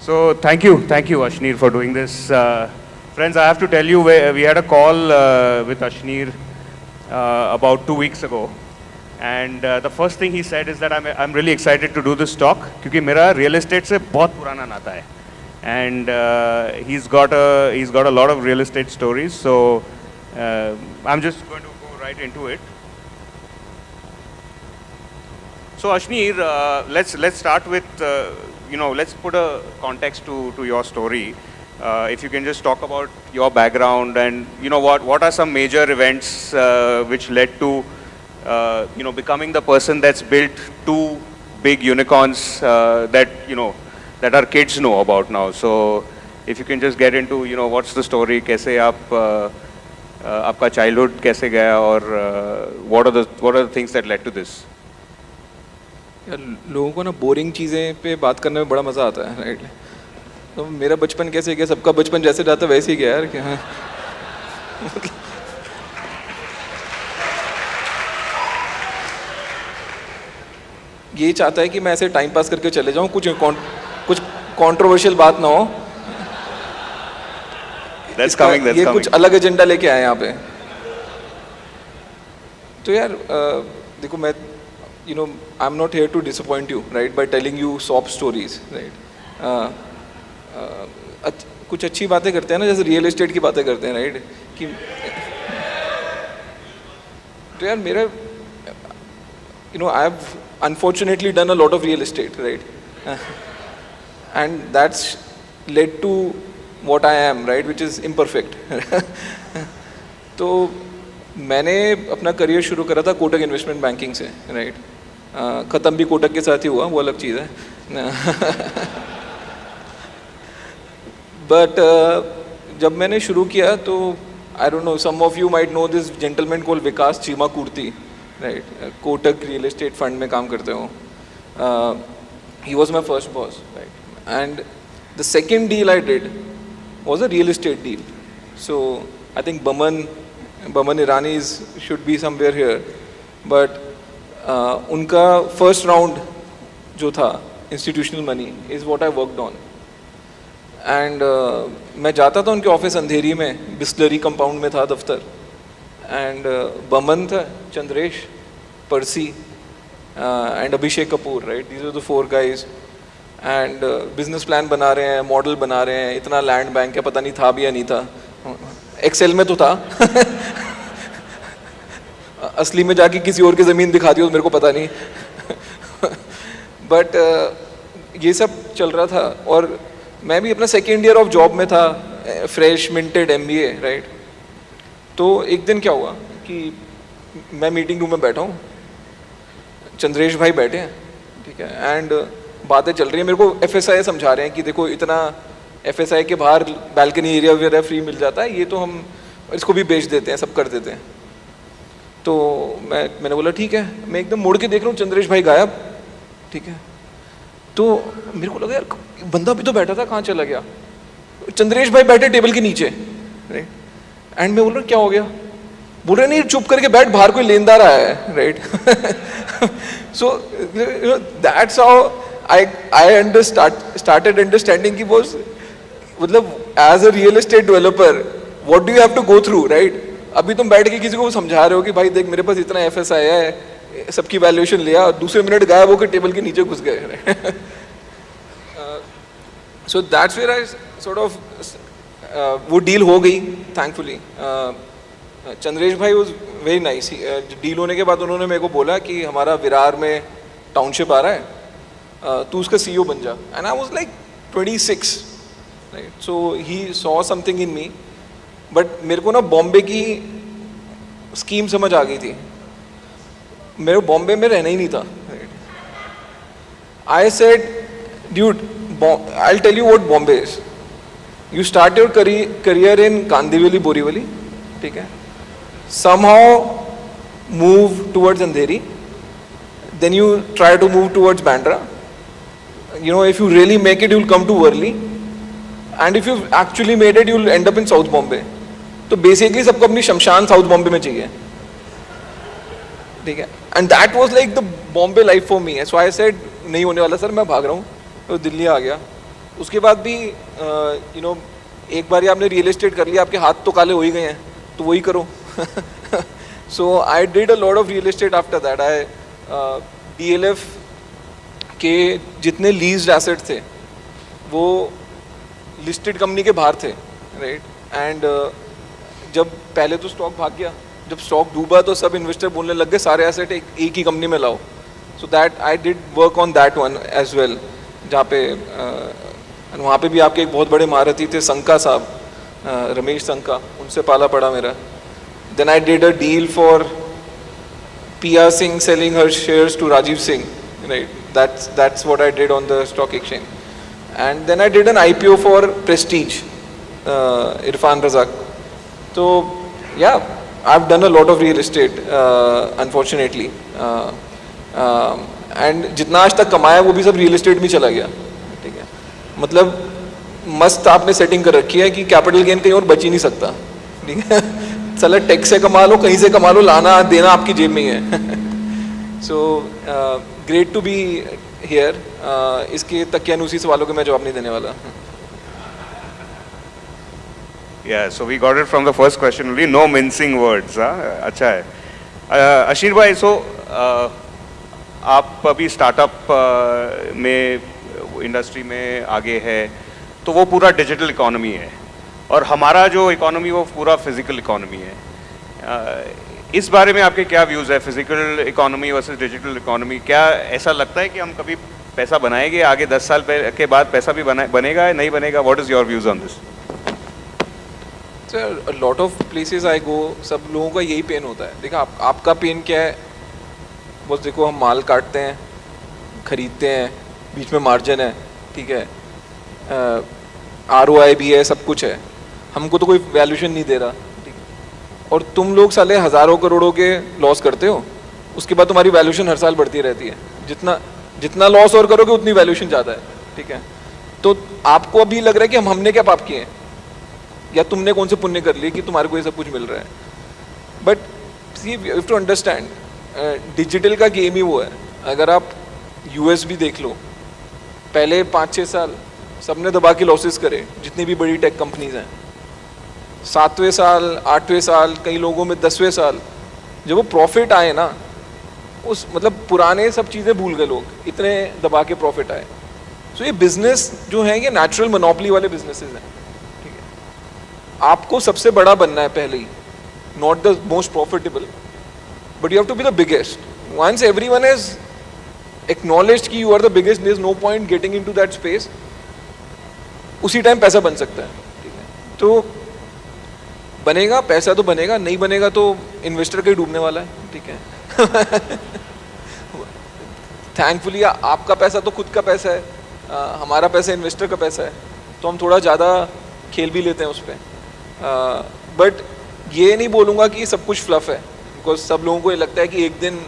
So thank you, Ashneer, for doing this. Friends, I have to tell you, we had a call with Ashneer about 2 weeks ago, and the first thing he said is that I'm really excited to do this talk क्योंकि मेरा real estate से बहुत पुराना नाता है, and he's got a lot of real estate stories. So I'm just going to go right into it. So Ashneer, let's start with let's put a context to your story. If you can just talk about your background and what are some major events which led to becoming the person that's built two big unicorns that our kids know about now. So if you can just get into what's the story, कैसे आप आपका childhood कैसे गया और what are the things that led to this? यार लोगों को ना बोरिंग चीज़ें पे बात करने में बड़ा मज़ा आता है, राइट? तो मेरा बचपन कैसे गया, सबका बचपन जैसे जाता वैसे ही गया यार, क्या हाँ। ये चाहता है कि मैं ऐसे टाइम पास करके चले जाऊं, कुछ कंट्रोवर्शियल बात ना हो। ये कुछ अलग एजेंडा लेके आए यहाँ पे। तो यार देखो, मैं I'm not here to disappoint you, right, by telling you sob stories, right? कुछ अच्छी बातें करते हैं ना, जैसे रियल एस्टेट की बातें करते हैं, राइट? कि तो यार मेरा I have unfortunately done a lot of real estate, right? And that's led to what I am, right, which is imperfect. तो मैंने अपना करियर शुरू करा था कोटक इन्वेस्टमेंट बैंकिंग से, राइट? ख़त्म भी कोटक के साथ ही हुआ, वो अलग चीज़ है। बट जब मैंने शुरू किया तो I don't know, some of you might know this gentleman called Vikas Cheema Kurti, right? Kotak real estate fund में काम करते हो। He was my first boss, right? And the second deal I did was a real estate deal. So I think Baman Iranis should be somewhere here, but उनका first round जो था institutional money is what I worked on. And मैं जाता था उनके office अंधेरी में, Bisleri compound में था दफ्तर. एंड बमन था, Chandresh, Percy and Abhishek Kapoor, right? These are the 4 guys. And business plan बना रहे हैं, मॉडल बना रहे हैं. इतना लैंड बैंक है, पता नहीं था भी या नहीं था. एक्सेल में तो था. असली में जाके किसी और की ज़मीन दिखा दी हो तो मेरे को पता नहीं. बट ये सब चल रहा था और मैं भी अपना सेकेंड ईयर ऑफ जॉब में था, फ्रेश मिंटेड MBA, राइट? तो एक दिन क्या हुआ कि मैं मीटिंग रूम में बैठा हूँ, चंद्रेश भाई बैठे हैं, ठीक है, एंड बातें चल रही हैं. मेरे को FSI समझा रहे हैं कि देखो इतना FSI के बाहर बैल्कनी एरिया वगैरह फ्री मिल जाता है, ये तो हम इसको भी बेच देते हैं, सब कर देते हैं. तो मैंने बोला ठीक है. मैं एकदम मुड़ के देख रहा हूँ, चंद्रेश भाई गायब, ठीक है. तो मेरे को लगा यार बंदा भी तो बैठा था, कहाँ चला गया? चंद्रेश भाई बैठे टेबल के नीचे, राइट? एंड मैं बोल रहा हूँ क्या हो गया? बोल रहे नहीं, चुप करके बैठ, बाहर कोई लेनदार आया है, right? So that's how I started understanding कि वो मतलब as a real estate developer what do you have to go through, right? अभी तुम बैठ के किसी को समझा रहे हो कि भाई देख मेरे पास इतना FSI है, सबकी वैल्यूएशन लिया, और दूसरे मिनट गायब होकर टेबल के नीचे घुस गए. So that's where I sort of वो डील हो गई थैंकफुली. चंद्रेश भाई वाज वेरी नाइस. डील होने के बाद उन्होंने मेरे को बोला कि हमारा विरार में टाउनशिप आ रहा है, तू उसका CEO बन जा. And I was like 26, right? So he saw something in me. But मेरे को ना बॉम्बे की स्कीम समझ आ गई थी. मेरे को बॉम्बे में रहना ही नहीं था. I said dude, I tell you what Bombay is. You start your career in Kandivali, Borivali, ठीक है. Somehow move towards Andheri, then you try to move towards Bandra. If you really make it, you'll come to Worli, and if you've actually made it, you'll end up in South Bombay. तो basically सबको अपनी शमशान south Bombay में चाहिए, ठीक है. And that was like the Bombay life for me. So I said नहीं होने वाला सर, मैं भाग रहा हूँ. तो दिल्ली आ गया. उसके बाद भी यू नो एक बार आपने रियल एस्टेट कर लिया, आपके हाथ तो काले हो ही गए हैं, तो वही करो. So I did a lot of real estate after that. I DLF के जितने लीज्ड एसेट थे वो लिस्टेड कंपनी के बाहर थे, राइट. एंड जब पहले तो स्टॉक भाग गया, जब स्टॉक डूबा तो सब इन्वेस्टर बोलने लग गए सारे एसेट एक ही कंपनी में लाओ. So that I did work on that one as well, जहाँ पे वहाँ पे भी आपके एक बहुत बड़े महारथी थे संका साहब, रमेश संका, उनसे पाला पड़ा मेरा. Then I did a deal for PR Singh selling her shares to Rajiv Singh, right. That's what I did on the stock exchange. And then I did an IPO for Prestige, Irfan Razak. So yeah, I've done a lot of real estate, unfortunately. And जितना आज तक कमाया वो भी सब real estate में चला गया, ठीक है. मतलब मस्त आपने सेटिंग कर रखी है कि कैपिटल गेन कहीं और बच ही नहीं सकता, ठीक है. चलो टैक्स से कमा लो, कहीं से कमा लो, लाना देना आपकी जेब में ही है. So great to be here. इसके तकियानुसी सवालों के मैं जवाब नहीं देने वाला. Yeah, so we got it from the first question only. No mincing words. अच्छा है. अशीर भाई, so आप अभी स्टार्टअप में इंडस्ट्री में आगे है, तो वो पूरा डिजिटल इकोनॉमी है और हमारा जो इकोनॉमी वो पूरा फिजिकल इकोनॉमी है. इस बारे में आपके क्या व्यूज़ है, physical economy versus digital economy? क्या ऐसा लगता है कि हम कभी पैसा बनाएंगे आगे 10 साल के बाद पैसा भी बनेगा या नहीं बनेगा? What is your views on this? Sir, a lot of places I go, सब लोगों का यही पेन होता है. देखा आपका पेन क्या है? बस देखो, हम माल काटते हैं, खरीदते हैं, बीच में मार्जिन है, ठीक है, ROI भी है, सब कुछ है, हमको तो कोई वैल्यूएशन नहीं दे रहा, ठीक है. और तुम लोग साले हज़ारों करोड़ों के लॉस करते हो, उसके बाद तुम्हारी वैल्यूएशन हर साल बढ़ती रहती है. जितना लॉस और करोगे उतनी वैल्यूएशन ज़्यादा है, ठीक है. तो आपको अभी लग रहा है कि हमने क्या पाप किए हैं या तुमने कौन से पुण्य कर लिए कि तुम्हारे को ये सब कुछ मिल रहा है. But see, you have to understand, digital का गेम ही वो है. अगर आप US भी देख लो, पहले 5-6 साल सबने दबा के लॉसेस करे, जितनी भी बड़ी टेक कंपनीज हैं. 7वें साल, 8वें साल, कई लोगों में 10वें साल जब वो प्रॉफिट आए ना, उस मतलब पुराने सब चीज़ें भूल गए लोग, इतने दबा के प्रॉफिट आए. सो ये बिजनेस जो है ये नेचुरल मोनोपोली वाले बिजनेसेस हैं, ठीक है. आपको सबसे बड़ा बनना है पहले ही, not the most profitable, but you have to be the biggest. Once everyone is acknowledged कि you are the biggest, there is no point getting into that space. उसी टाइम पैसा बन सकता है, ठीक है. तो बनेगा पैसा, तो बनेगा, नहीं बनेगा तो इन्वेस्टर का ही डूबने वाला है, ठीक है. थैंकफुली आपका पैसा तो खुद का पैसा है, हमारा पैसा इन्वेस्टर का पैसा है, तो हम थोड़ा ज़्यादा खेल भी लेते हैं उस पर. बट ये नहीं बोलूँगा कि सब कुछ फ्लफ है, बिकॉज सब लोगों को ये लगता है कि एक दिन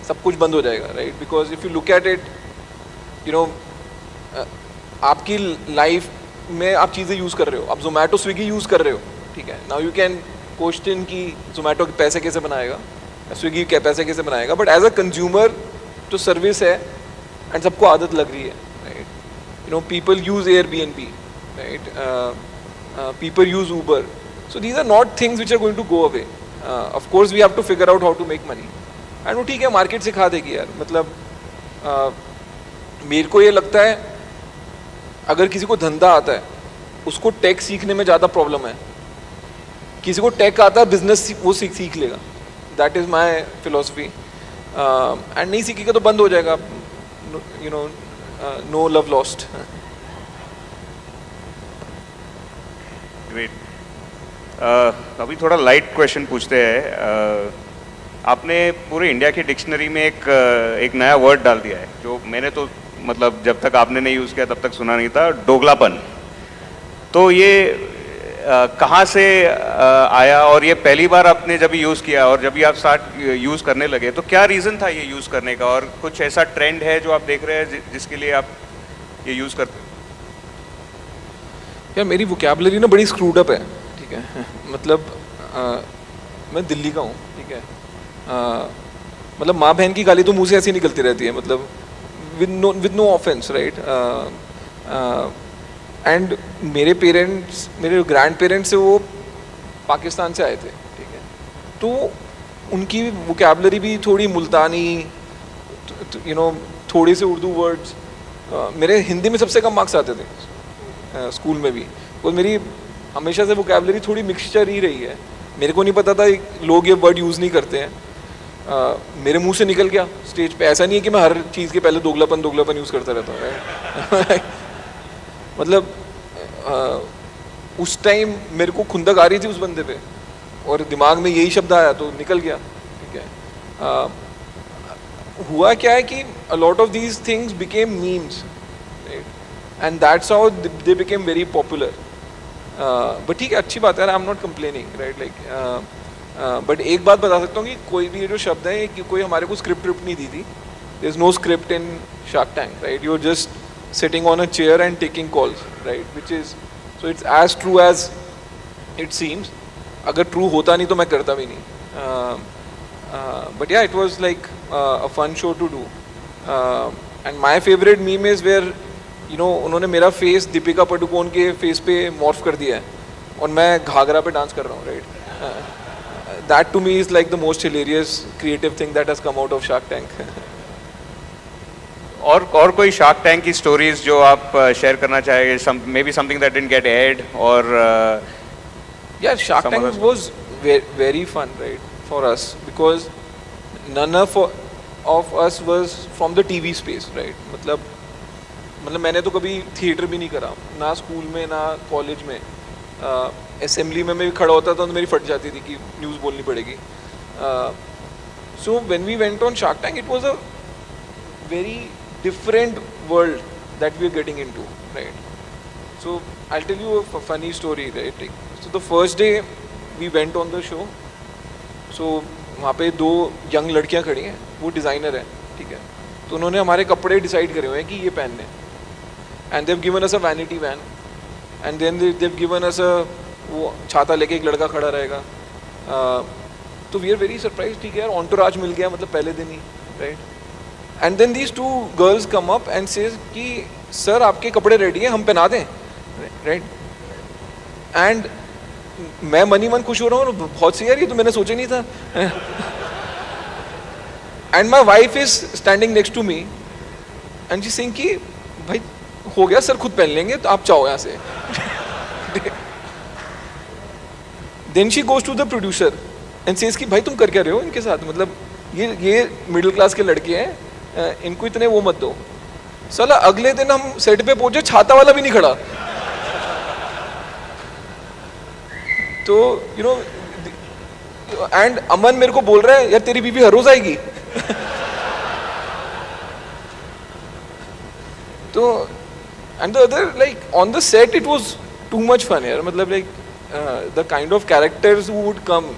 सब कुछ बंद हो जाएगा, right. Because if you look at it, you know, आपकी लाइफ में आप चीज़ें यूज़ कर रहे हो, आप जोमेटो स्विगी यूज़ कर रहे हो, ठीक है. नाउ यू कैन क्वेश्चन कि जोमेटो के पैसे कैसे बनाएगा, स्विगी के पैसे कैसे बनाएगा, बट एज अ कंज्यूमर जो सर्विस है एंड सबको आदत लग रही है, right. You know, people use Airbnb, right, people use Uber. So these are not things which are going to go away. Of course we have to figure out how to make money. And वो ठीक है, market सिखा देगी यार. मतलब मेरे को ये लगता है अगर किसी को धंधा आता है उसको टेक सीखने में ज़्यादा प्रॉब्लम है. किसी को टेक आता है, बिजनेस वो सीख लेगा. That is my philosophy. And नहीं सीखेगा तो बंद हो जाएगा, you know, no love lost. Great. अभी थोड़ा लाइट क्वेश्चन पूछते हैं. आपने पूरे इंडिया की डिक्शनरी में एक नया वर्ड डाल दिया है जो मैंने तो मतलब जब तक आपने नहीं यूज़ किया तब तक सुना नहीं था, दोगलापन. तो ये कहाँ से आया और ये पहली बार आपने जब यूज़ किया और जब भी आप स्टार्ट यूज़ करने लगे तो क्या रीज़न था ये यूज़ करने का, और कुछ ऐसा ट्रेंड है जो आप देख रहे हैं जिसके लिए आप ये यूज़ करते हो? यार मेरी वोकैबुलरी ना बड़ी स्क्रूड अप है, ठीक है. मतलब मैं दिल्ली का हूँ, ठीक है. मतलब माँ बहन की गाली तो मुँह से ऐसी निकलती रहती है, मतलब with no offense, right. And मेरे पेरेंट्स, मेरे ग्रैंड पेरेंट्स से वो पाकिस्तान से आए थे, ठीक है, तो उनकी वोकेबलरी भी थोड़ी मुल्तानी, यू नो, थोड़े से उर्दू वर्ड्स। मेरे हिंदी में सबसे कम मार्क्स आते थे स्कूल में भी, और मेरी हमेशा से वोकेबलरी थोड़ी मिक्सचर ही रही है। मेरे को नहीं पता था लोग ये वर्ड यूज़ नहीं करते हैं, मेरे मुंह से निकल गया स्टेज पे। ऐसा नहीं है कि मैं हर चीज़ के पहले दोगलापन यूज़ करता रहता हूँ मतलब उस टाइम मेरे को खुंदक आ रही थी उस बंदे पे, और दिमाग में यही शब्द आया तो निकल गया, ठीक है। हुआ क्या है कि a lot of these things became memes, right? And that's how they became very popular. But ठीक है, अच्छी बात है, I'm not complaining, right? Like, but एक बात बता सकता हूँ कि कोई भी ये जो शब्द है कि कोई हमारे को स्क्रिप्ट नहीं दी थी. There's no script in Shark Tank, right? You're just sitting on a chair and taking calls, right? Which is, so it's as true as it seems. अगर true होता नहीं तो मैं करता भी नहीं. But yeah, it was like a fun show to do. And my favorite meme is where, you know, उन्होंने मेरा face दीपिका पादुकोण के face पे morph कर दिया है और मैं घाघरा पे डांस कर रहा हूँ, right? That to me is like the most hilarious creative thing that has come out of Shark Tank. और कोई शार्क टैंक की स्टोरीज जो आप शेयर करना चाहेंगे, maybe something that didn't get aired, और Yeah, Shark Tank was very fun, right, for us, because none of us was from the TV space, right? मतलब मैंने तो कभी थिएटर भी नहीं करा, ना स्कूल में ना कॉलेज में. असेंबली में मैं भी खड़ा होता था तो मेरी फट जाती थी कि न्यूज़ बोलनी पड़ेगी. So when we went on Shark Tank, it was a very different world that we are getting into, right? So I'll tell you a funny story, right? So the first day we went on the show. So वहाँ पे 2 young लड़कियाँ खड़ी हैं, वो designer है, ठीक है, तो उन्होंने हमारे कपड़े डिसाइड करे हुए हैं कि ये पहनने. And they've given us a vanity van, and then they've given us a, वो छाता लेके एक लड़का खड़ा रहेगा. तो वी आर वेरी सरप्राइज, ठीक है यार, ऑन्टोराज मिल गया मतलब पहले दिन ही, right. And then these 2 girls come up and says कि सर आपके कपड़े रेडी हैं, हम पहना दें, राइट. एंड मैं मन खुश हो रहा हूँ, बहुत सी यार, ये तो मैंने सोचा नहीं था. And my wife is standing next to me and she saying कि भाई हो गया सर, खुद पहन लेंगे, तो आप चाहो यहाँ से. Then she goes to the producer and says कि भाई तुम कर क्या रहे हो इनके साथ, मतलब ये मिडिल क्लास के लड़के हैं, इनको इतने वो मत दो. साला अगले दिन हम सेट पे पहुंचे, छाता वाला भी नहीं खड़ा. तो यू नो, एंड अमन मेरे को बोल रहा है यार तेरी बीवी हर रोज आएगी. तो and the other, like on the set it was too much fun यार. मतलब like the kind of characters who would come.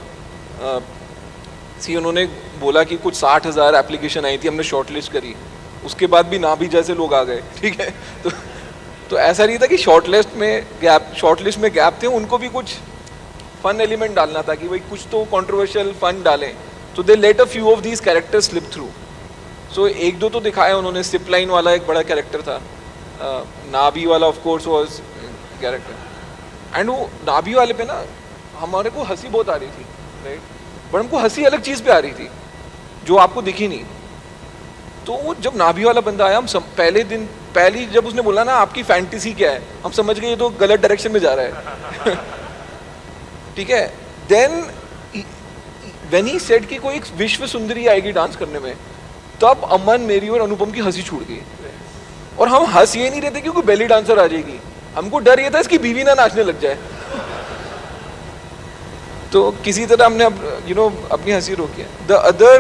See उन्होंने बोला कि कुछ 60,000 एप्लीकेशन आई थी, हमने शॉर्टलिस्ट करी, उसके बाद भी ना भी जैसे लोग आ गए, ठीक है. तो ऐसा नहीं था कि शॉर्टलिस्ट में गैप थे, उनको भी कुछ फन एलिमेंट डालना था कि भाई कुछ तो कंट्रोवर्शियल फन डालें. तो they let a few of these characters slip through. So 1-2 तो दिखाया उन्होंने. सिप लाइन वाला एक बड़ा कैरेक्टर था, नाभी वाला of course was character. And वो नाभी वाले पे ना हमारे को हंसी बहुत आ रही थी, राइट, बट हमको हंसी अलग चीज़ पे आ रही थी जो आपको दिखी नहीं. तो वो जब नाभी वाला बंदा आया, हम पहली जब उसने बोला ना आपकी फैंटेसी क्या है, हम समझ गए ये तो गलत डायरेक्शन में जा रहा है. ठीक है. देन व्हेन ही सेड कि कोई एक विश्व सुंदरी आएगी डांस करने में, तब अमन, मेरी और अनुपम की हंसी छूट गई. और हम हंस ये नहीं रहे थे कि कोई बेली डांसर आ जाएगी, हमको डर ये था इसकी बीवी ना नाचने लग जाए. तो किसी तरह हमने अपनी हंसी रोकी है. द अदर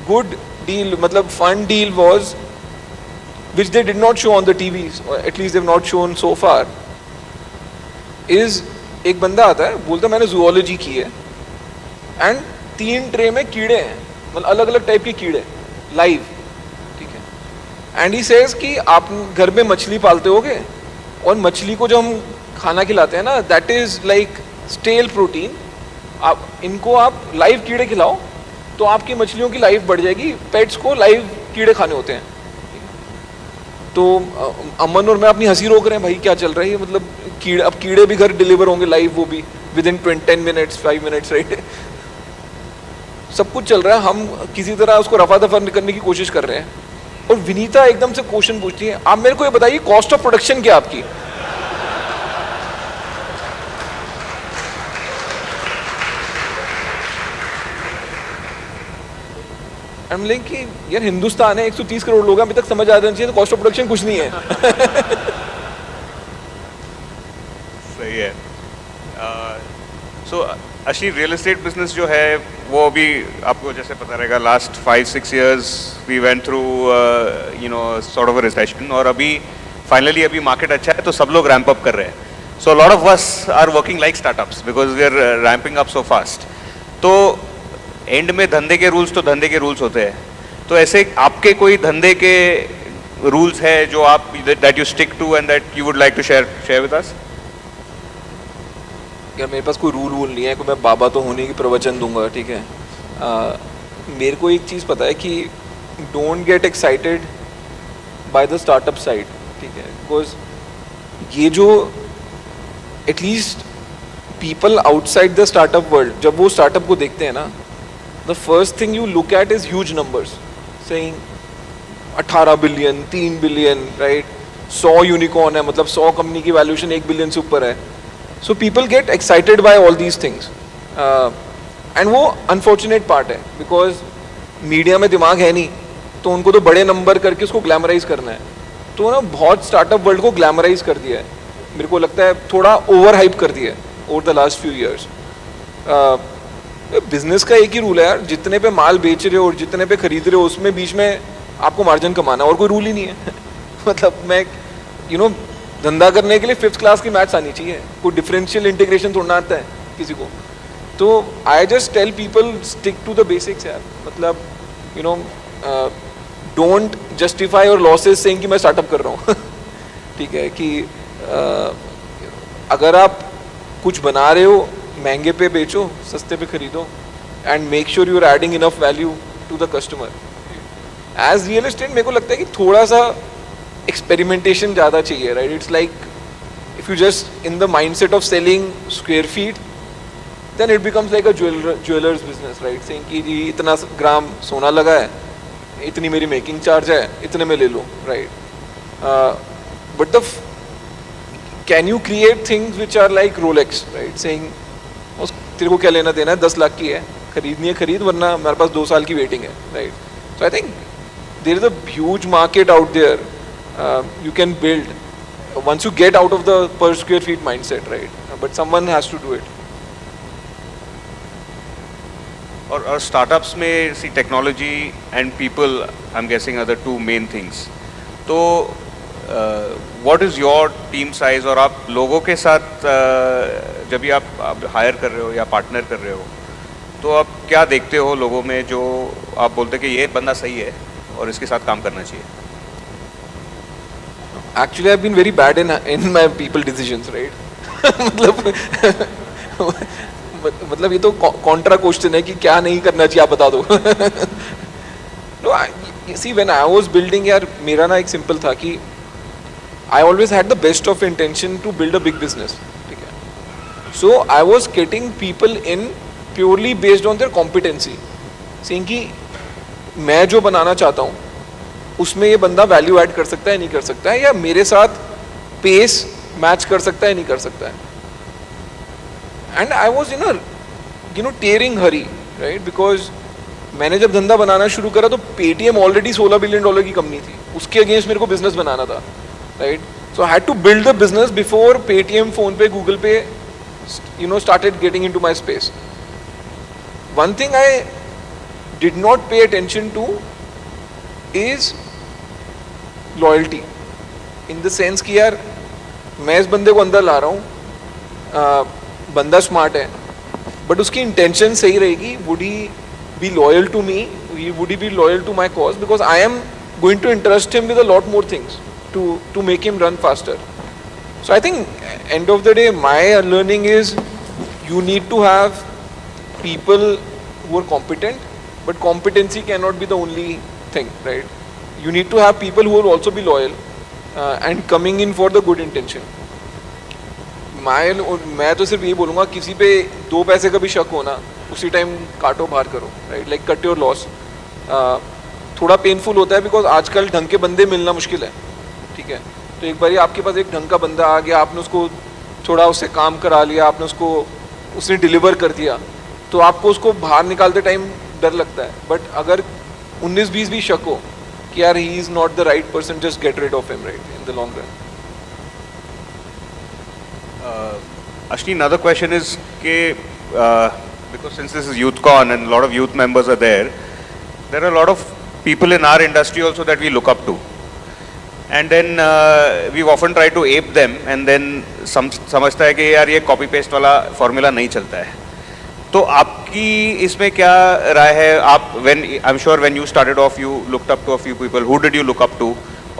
गुड डील, मतलब fun deal was, which they did not show on the TVs, or at least they've not shown so far, is एक बंदा आता है, बोलता मैंने जूलॉजी की है एंड 3 ट्रे में कीड़े हैं, मतलब अलग अलग टाइप के कीड़े लाइव, ठीक है. एंड ही सेज कि आप घर में मछली पालते होगे और मछली को जो हम खाना खिलाते हैं ना, that is like stale protein. इनको आप लाइव कीड़े खिलाओ तो आपकी मछलियों की लाइफ बढ़ जाएगी. पेट्स को लाइव कीड़े खाने होते हैं. तो अमन और मैं अपनी हंसी रोक रहे हैं, भाई क्या चल रहा है ये, मतलब अब कीड़े भी घर डिलीवर होंगे लाइव, वो भी with in 10 minutes 5 minutes, right. सब कुछ चल रहा है, हम किसी तरह उसको रफा दफा करने की कोशिश कर रहे हैं, और विनीता एकदम से क्वेश्चन पूछती है, आप मेरे को ये बताइए कॉस्ट ऑफ प्रोडक्शन क्या आपकी। हम लेंगे कि यार हिंदुस्तान है, 130 करोड़ लोग हैं, अभी तक समझ आ जाना चाहिए तो कॉस्ट ऑफ प्रोडक्शन कुछ नहीं है। सही है। सो अशी रियल एस्टेट बिजनेस जो है वो अभी आपको जैसे पता रहेगा, last 5-6 years we went through you know sort of a recession, और अभी फाइनली अभी मार्केट अच्छा है तो सब लोग रैंप अप कर रहे हैं. So lot of us are working like startups because we are ramping up so fast. तो एंड में धंधे के रूल्स तो धंधे के रूल्स होते हैं. तो ऐसे आपके कोई धंधे के रूल्स है जो आप that you stick to and that you would like to share with us? यार मेरे पास कोई रूल वूल नहीं है, कोई मैं बाबा तो होने की प्रवचन दूंगा, ठीक है. मेरे को एक चीज़ पता है कि don't get excited by the startup side, ठीक है. बिकॉज ये जो at least people outside the startup world जब वो स्टार्टअप को देखते हैं ना, the first thing you look at is huge numbers, saying 18 billion 3 billion, right. 100 unicorn है, मतलब 100 कंपनी की वैल्यूएशन 1 बिलियन से ऊपर है. So people get excited by all these things, and वो unfortunate part है because मीडिया में दिमाग है नहीं, तो उनको तो बड़े नंबर करके उसको ग्लैमराइज करना है. तो ना बहुत स्टार्टअप वर्ल्ड को ग्लैमराइज कर दिया है, मेरे को लगता है थोड़ा ओवर हाइप कर दिया है over the last few years. Business का एक ही रूल है यार, जितने पे माल बेच रहे हो और जितने पे खरीद रहे हो उसमें बीच में आपको मार्जिन कमाना, और कोई रूल ही नहीं है. मतलब मैं धंधा करने के लिए 5th क्लास की मैथ्स आनी चाहिए, कोई डिफरेंशियल इंटीग्रेशन थोड़ा आता है किसी को. तो I just tell people stick to the basics यार. मतलब don't justify your losses saying कि मैं स्टार्टअप कर रहा हूँ. ठीक है कि अगर आप कुछ बना रहे हो महंगे पे बेचो, सस्ते पे खरीदो, and make sure you are adding enough value to the customer. As real estate मेरे को लगता है कि थोड़ा सा एक्सपेरिमेंटेशन ज़्यादा चाहिए, right. It's like if you just in the mindset of selling square feet, then it becomes like a jewellers business, right. Saying कि जी इतना ग्राम सोना लगा है, इतनी मेरी मेकिंग चार्ज है, इतने में ले लो, right. But the can you create things which are like Rolex, right. Saying तेरे को क्या लेना देना है, 10 लाख की है, खरीदनी है खरीद, वरना मेरे पास 2 साल की वेटिंग है, right. So I think there is a huge market out there. You can build once you get out of the per square feet mindset, right. But someone has to do it. और startups में see technology and people I am guessing are the two main things. तो what is your team size, और आप लोगों के साथ जब भी आप हायर कर रहे हो या पार्टनर कर रहे हो, तो आप क्या देखते हो लोगों में जो आप बोलते कि ये बंदा सही है और इसके साथ काम करना चाहिए? Actually, I've been very bad in my people decisions, right. मतलब ये तो कॉन्ट्रा क्वेश्चन है कि क्या नहीं करना चाहिए आप बता दो. No, see when I was building, यार मेरा ना एक सिंपल था कि I always had the best of intention to build a big business, ठीक है. So I was getting people in purely based on their competency, saying कि मैं जो बनाना चाहता हूँ उसमें ये बंदा वैल्यू ऐड कर सकता है नहीं कर सकता है, या मेरे साथ पेस मैच कर सकता है नहीं कर सकता है. And I was in tearing hurry, right. Because मैंने जब धंधा बनाना शुरू करा तो पेटीएम ऑलरेडी $16 बिलियन की कंपनी थी, उसके अगेंस्ट मेरे को बिजनेस बनाना था, right. So I had to build the business before Paytm, PhonePe, Google Pay started getting into my space. One thing I did not pay attention to is loyalty, in the sense कि यार मैं इस बंदे को अंदर ला रहा हूँ, बंदा स्मार्ट है, बट उसकी इंटेंशन सही रहेगी. Would he be loyal to me, would he be loyal to my cause, because I am going to interest him with a lot more things to make him run faster. So I think end of the day my learning is you need to have people who are competent, but competency cannot be the only thing, right. You need to have people who will also be loyal, and coming in for the good intention. मैं तो सिर्फ यही बोलूँगा, किसी पे 2 पैसे का भी शक हो ना, उसी टाइम काटो बाहर करो, right, like cut your loss. थोड़ा पेनफुल होता है बिकॉज आजकल ढंग के बंदे मिलना मुश्किल है, ठीक है. तो एक बार आपके पास एक ढंग का बंदा आ गया, आपने उसको थोड़ा उससे काम करा लिया, आपने उसने डिलीवर कर दिया, तो आपको उसको बाहर निकालते टाइम डर लगता है. बट अगर 19-20 भी शक हो कि यार he is not the right person, just get rid of him, right, in the long run. Ashni, another question is because since this is YouthCon and a lot of youth members are there are a lot of people in our industry also that we look up to. And then we've often tried to ape them and then समझता है कि यार ये copy paste वाला formula नहीं चलता है. तो आपकी इसमें क्या राय है? आप I'm sure when you started off you looked up to a few people. Who did you look up to?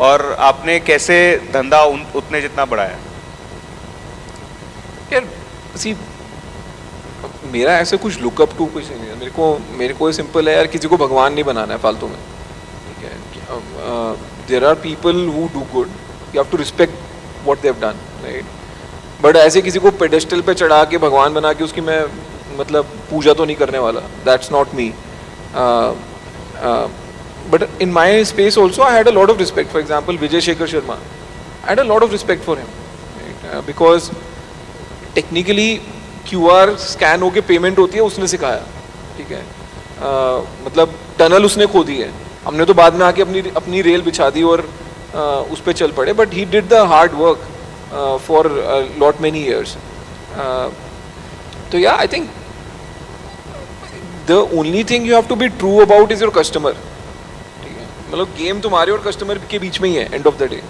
और आपने कैसे धंधा उतने जितना बढ़ाया? यार सी, मेरा ऐसे कुछ लुकअप टू कुछ नहीं है. मेरे को सिंपल है यार, किसी को भगवान नहीं बनाना है फालतू में, ठीक है. There are people who do good, you have to respect what they have done, right. But ऐसे किसी को पेडेस्टल पे चढ़ा के भगवान बना के उसकी मैं मतलब पूजा तो नहीं करने वाला. That's not me. But in my space also I had a lot of respect. For example Vijay Shekhar Sharma, I had a lot of respect for him, because technically QR scan होके पेमेंट होती है, उसने सिखाया, ठीक है. मतलब टनल उसने खोदी है, हमने तो बाद में आके अपनी रेल बिछा दी और उस पर चल पड़े. But he did the hard work for lot many years. तो yeah I think the only thing you have to be true about is your customer, ठीक है. मतलब गेम तुम्हारे और कस्टमर के बीच में ही है एंड ऑफ द डे.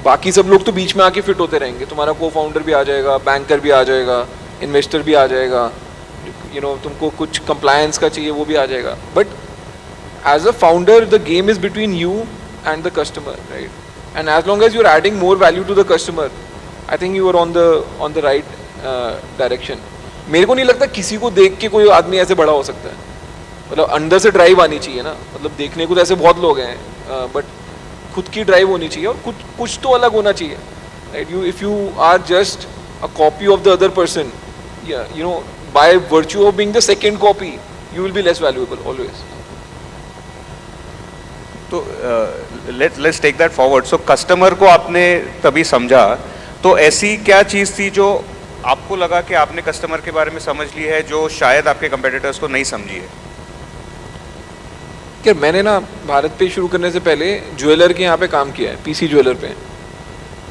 बाकी सब लोग तो बीच में आके फिट होते रहेंगे. तुम्हारा को फाउंडर भी आ जाएगा, बैंकर भी आ जाएगा, इन्वेस्टर भी आ जाएगा, यू नो, तुमको कुछ कंप्लायंस का चाहिए वो भी आ जाएगा. But as a founder the game is between you and the customer, right. And as long as you are adding more value to the customer, I think you are on the right direction. मेरे को नहीं लगता किसी को देख के कोई आदमी ऐसे बड़ा हो सकता है. मतलब अंदर से ड्राइव आनी चाहिए ना. मतलब देखने को तो ऐसे बहुत लोग हैं, बट खुद की ड्राइव होनी चाहिए और कुछ तो अलग होना चाहिए, right. If you are just a copy of the other person, you know, by virtue of being the second copy, you will be less valuable always. तो let's take that forward. So customer को आपने तभी समझा, तो ऐसी क्या चीज़ थी जो आपको लगा कि आपने कस्टमर के बारे में समझ ली है जो शायद आपके कंपेटिटर्स को नहीं समझी है? क्या मैंने ना भारत पे शुरू करने से पहले ज्वेलर के यहाँ पे काम किया है, PC ज्वेलर पे,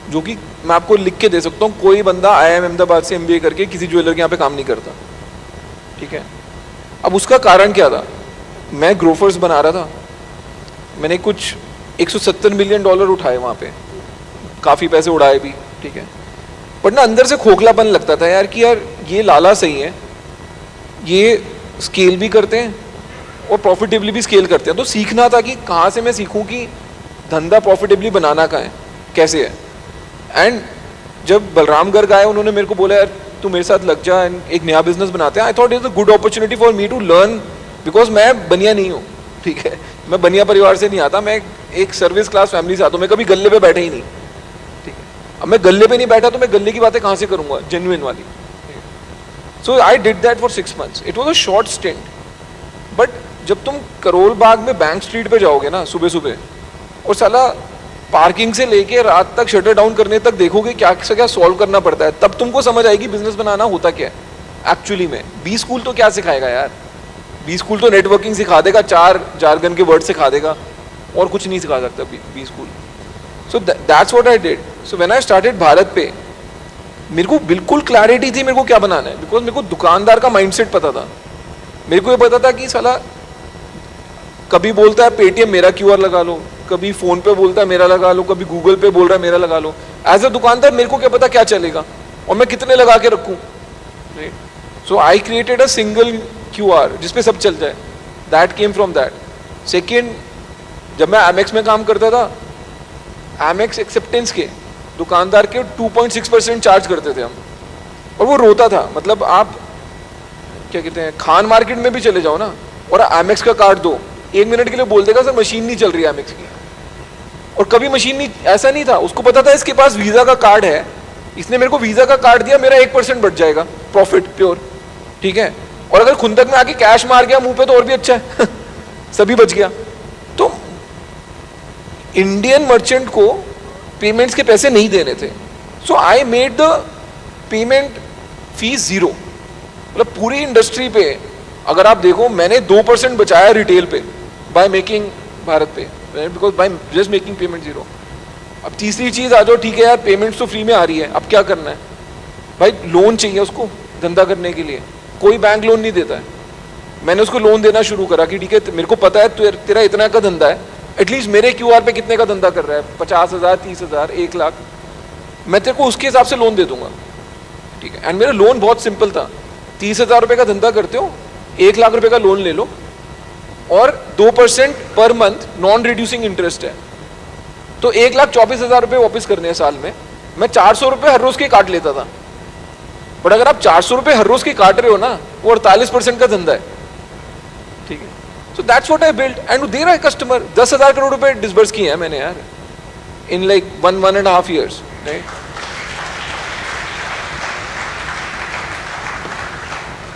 जो कि मैं आपको लिख के दे सकता हूँ. कोई बंदा IIM अहमदाबाद से MBA करके किसी ज्वेलर के यहाँ पे काम नहीं करता, ठीक है. अब उसका कारण क्या था? मैं ग्रोफर्स बना रहा था. मैंने कुछ $170 मिलियन उठाए वहाँ पे, काफ़ी पैसे उड़ाए भी, ठीक है. बट ना अंदर से खोखलापन लगता था यार कि यार ये लाला सही है, ये स्केल भी करते हैं और प्रॉफिटेबली भी स्केल करते हैं. तो सीखना था कि कहाँ से मैं सीखूं कि धंधा प्रॉफिटेबली बनाना कहाँ है, कैसे है. एंड जब बलराम गर्ग आए, उन्होंने मेरे को बोला यार तू मेरे साथ लग जा, एक नया बिजनेस बनाते हैं. I thought is a good opportunity for me to learn, because मैं बनिया नहीं हूँ, ठीक है. मैं बनिया परिवार से नहीं आता, मैं एक सर्विस क्लास फैमिली से आता हूँ. मैं कभी गले पे बैठे ही नहीं, ठीक है. अब मैं गले पे नहीं बैठा तो मैं गले की बातें कहाँ से करूँगा, जेन्युइन वाली. So I did that for 6 months. It was a short stint. बट जब तुम करोल बाग में बैंक स्ट्रीट पे जाओगे ना सुबह सुबह, और साला पार्किंग से लेके रात तक शटर डाउन करने तक देखोगे क्या से क्या सॉल्व करना पड़ता है, तब तुमको समझ आएगी बिजनेस बनाना होता क्या है एक्चुअली में. बी स्कूल तो क्या सिखाएगा यार? बी स्कूल तो नेटवर्किंग सिखा देगा, 4 जार्गन के वर्ड सिखा देगा, और कुछ नहीं सिखा सकता B school. So that's what I did. So when I started BharatPe, मेरे को बिल्कुल क्लैरिटी थी मेरे को क्या बनाना है, बिकॉज मेरे को दुकानदार का माइंडसेट पता था. मेरे को ये पता था कि साला कभी बोलता है पेटीएम मेरा QR लगा लो, कभी फोन पे बोलता है मेरा लगा लो, कभी गूगल पे बोल रहा है मेरा लगा लो. एज अ दुकानदार मेरे को क्या पता क्या चलेगा और मैं कितने लगा के रखूं, right. So I created a single QR जिसपे सब चल जाए. That came from that. Second, जब मैं Amex में काम करता था, Amex एक्सेप्टेंस के दुकानदार के 2.6% चार्ज करते थे हम, और वो रोता था. मतलब आप क्या कहते हैं, खान मार्केट में भी चले जाओ ना और Amex का कार्ड दो, 1 मिनट के लिए बोल देगा सर मशीन नहीं चल रही है Amex की, और कभी मशीन नहीं, ऐसा नहीं था, उसको पता था इसके पास वीजा का कार्ड है, इसने मेरे को वीजा का कार्ड दिया, मेरा 1% बच जाएगा प्रॉफिट प्योर, ठीक है। और अगर खुंदक में आके कैश मार गया मुंह पे तो और भी अच्छा है सभी बच गया। तो इंडियन मर्चेंट को पेमेंट्स के पैसे नहीं देने थे, so I made the payment fees zero. मतलब पूरी इंडस्ट्री पे अगर आप देखो मैंने 2% बचाया रिटेल पे बाय मेकिंग भारत पे, because by just making payment zero. अब तीसरी चीज आ जाओ, ठीक है यार पेमेंट्स तो फ्री में आ रही है, अब क्या करना है भाई, लोन चाहिए उसको धंधा करने के लिए, कोई बैंक लोन नहीं देता है। मैंने उसको लोन देना शुरू करा कि ठीक है मेरे को पता है तेरा इतना का धंधा है, एटलीस्ट मेरे क्यूआर पे कितने का धंधा कर रहा है, 50,000, 30,000, 1 लाख, मैं तेरे को उसके हिसाब से लोन दे दूंगा, ठीक है। एंड मेरा लोन बहुत सिंपल था, 30,000 रुपये का धंधा करते हो, 1 लाख रुपए का लोन ले लो और 2% per month non reducing interest है, तो 1,24,000 रुपये वापस करने हैं साल में। मैं 400 रुपये हर रोज के काट लेता था, बट अगर आप 400 रुपये हर रोज के काट रहे हो ना, वो 48% का धंधा है, ठीक है। सो that's what I build and they रहा है कस्टमर। 10,000 करोड़ रुपए डिसबर्स किए हैं मैंने यार इन लाइक 1.5 years, राइट।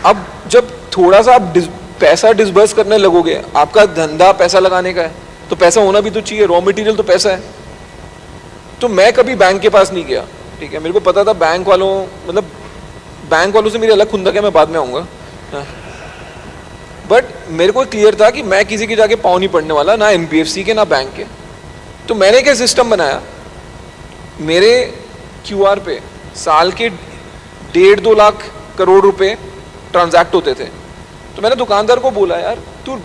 अब जब थोड़ा सा आप पैसा डिसबर्स करने लगोगे, आपका धंधा पैसा लगाने का है, तो पैसा होना भी तो चाहिए, रॉ मटेरियल तो पैसा है। तो मैं कभी बैंक के पास नहीं गया, ठीक है, मेरे को पता था बैंक वालों, मतलब बैंक वालों से मेरी अलग खुंदक है, मैं बाद में आऊँगा, बट मेरे को क्लियर था कि मैं किसी के जाके पाँव नहीं पड़ने वाला, ना एनबीएफसी के ना बैंक के। तो मैंने क्या सिस्टम बनाया, मेरे क्यूआर पे साल के 1.5-2 लाख करोड़ रुपए ट्रांजैक्ट होते थे। तो मैंने दुकानदार को बोला यार तू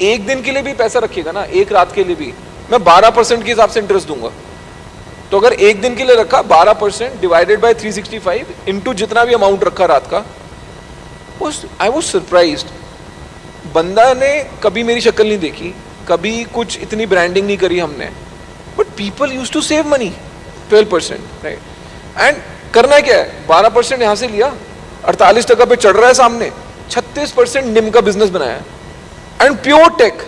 एक दिन के लिए भी पैसा रखेगा ना, एक रात के लिए भी, मैं 12% के हिसाब से इंटरेस्ट दूंगा। तो अगर एक दिन के लिए रखा 12% डिवाइडेड बाय 365 इंटू जितना भी अमाउंट रखा रात का, आई वॉज सरप्राइज्ड। बंदा ने कभी मेरी शक्ल नहीं देखी, कभी कुछ इतनी ब्रांडिंग नहीं करी हमने, but people use to save money 12%, right. And करना क्या है, 12% यहां से लिया, 48% पे चढ़ रहा है सामने, 36% निम का बिजनेस बनाया एंड प्योर टेक।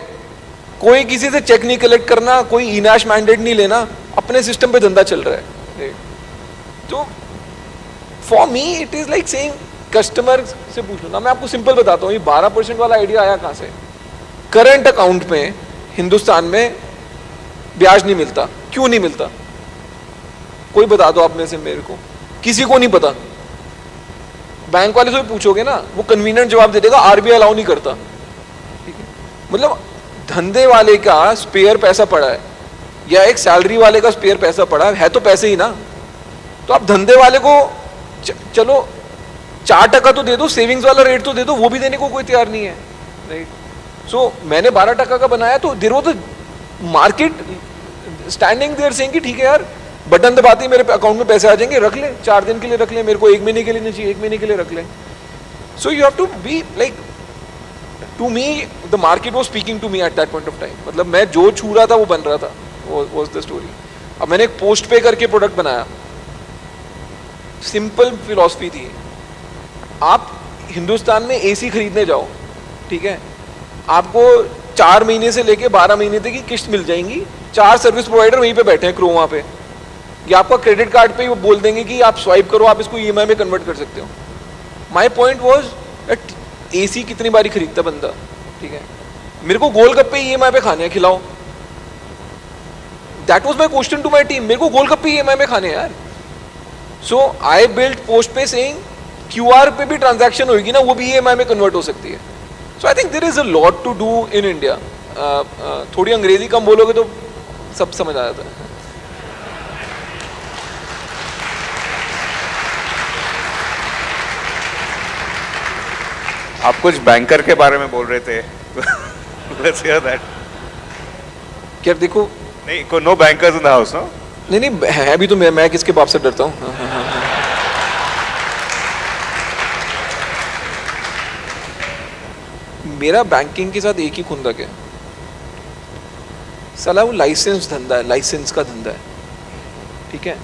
कोई किसी से चेक नहीं कलेक्ट करना, कोई इनैश मैंडेट नहीं लेना, अपने सिस्टम पे धंधा चल रहा है। तो for me it is like saying customer से पूछ लो ना। मैं आपको सिंपल बताता हूँ, ये 12% वाला आइडिया आया कहाँ से। करंट अकाउंट में हिंदुस्तान में ब्याज नहीं मिलता, क्यों नहीं मिलता, कोई बता दो आप में से मेरे को, किसी को नहीं पता। बैंक वाले से भी पूछोगे ना, वो कन्वीनियंट जवाब दे देगा, आरबीआई अलाउ नहीं करता, ठीक है। मतलब धंधे वाले का स्पेयर पैसा पड़ा है या एक सैलरी वाले का स्पेयर पैसा पड़ा है तो पैसे ही ना। तो आप धंधे वाले को चलो 4% तो दे दो, सेविंग्स वाला रेट तो दे दो, वो भी देने को कोई तैयार नहीं है, राइट। सो मैंने 12% का बनाया, तो there was the market standing there saying कि ठीक है यार, बटन दबाते ही मेरे अकाउंट में पैसे आ जाएंगे, रख ले, 4 दिन के लिए रख ले, मेरे को 1 महीने के लिए नहीं चाहिए, 1 महीने के लिए रख ले। So you have to be like, to me the market was speaking to me at that point of time. मतलब मैं जो छू रहा था वो बन रहा था, वाज द स्टोरी। अब मैंने एक पोस्ट पे करके प्रोडक्ट बनाया, सिंपल फिलॉसफी थी। आप हिंदुस्तान में एसी खरीदने जाओ, ठीक है, आपको 4 महीने से लेके 12 महीने तक की किस्त मिल जाएंगी, 4 सर्विस प्रोवाइडर वहीं पे बैठे हैं क्रोमा पे, या आपका क्रेडिट कार्ड पे ही वो बोल देंगे कि आप स्वाइप करो, आप इसको ईएमआई में कन्वर्ट कर सकते हो। My point was that AC कितनी बारी खरीदता बंदा, ठीक है, मेरे को गोलगप्पे ईएमआई पे खाने हैं, खिलाओ। That was my question to my team, मेरे को गोलगप्पे ईएमआई में खाने हैं यार। So I build Postpe saying QR पे भी ट्रांजैक्शन होगी ना, वो भी ईएमआई में कन्वर्ट हो सकती है। So I think there is a lot to do in India. थोड़ी अंग्रेजी कम बोलोगे तो सब समझ आ जाता है। आप कुछ बैंकर के बारे में बोल रहे थे लेट्स हियर दैट। क्या देखो, नहीं, को no bankers in the house, no? नहीं है अभी तो मैं किसके बाप से डरता हूँ। मेरा बैंकिंग के साथ एक ही खुंदक है साला, वो लाइसेंस धंधा है, लाइसेंस का धंधा है, ठीक है।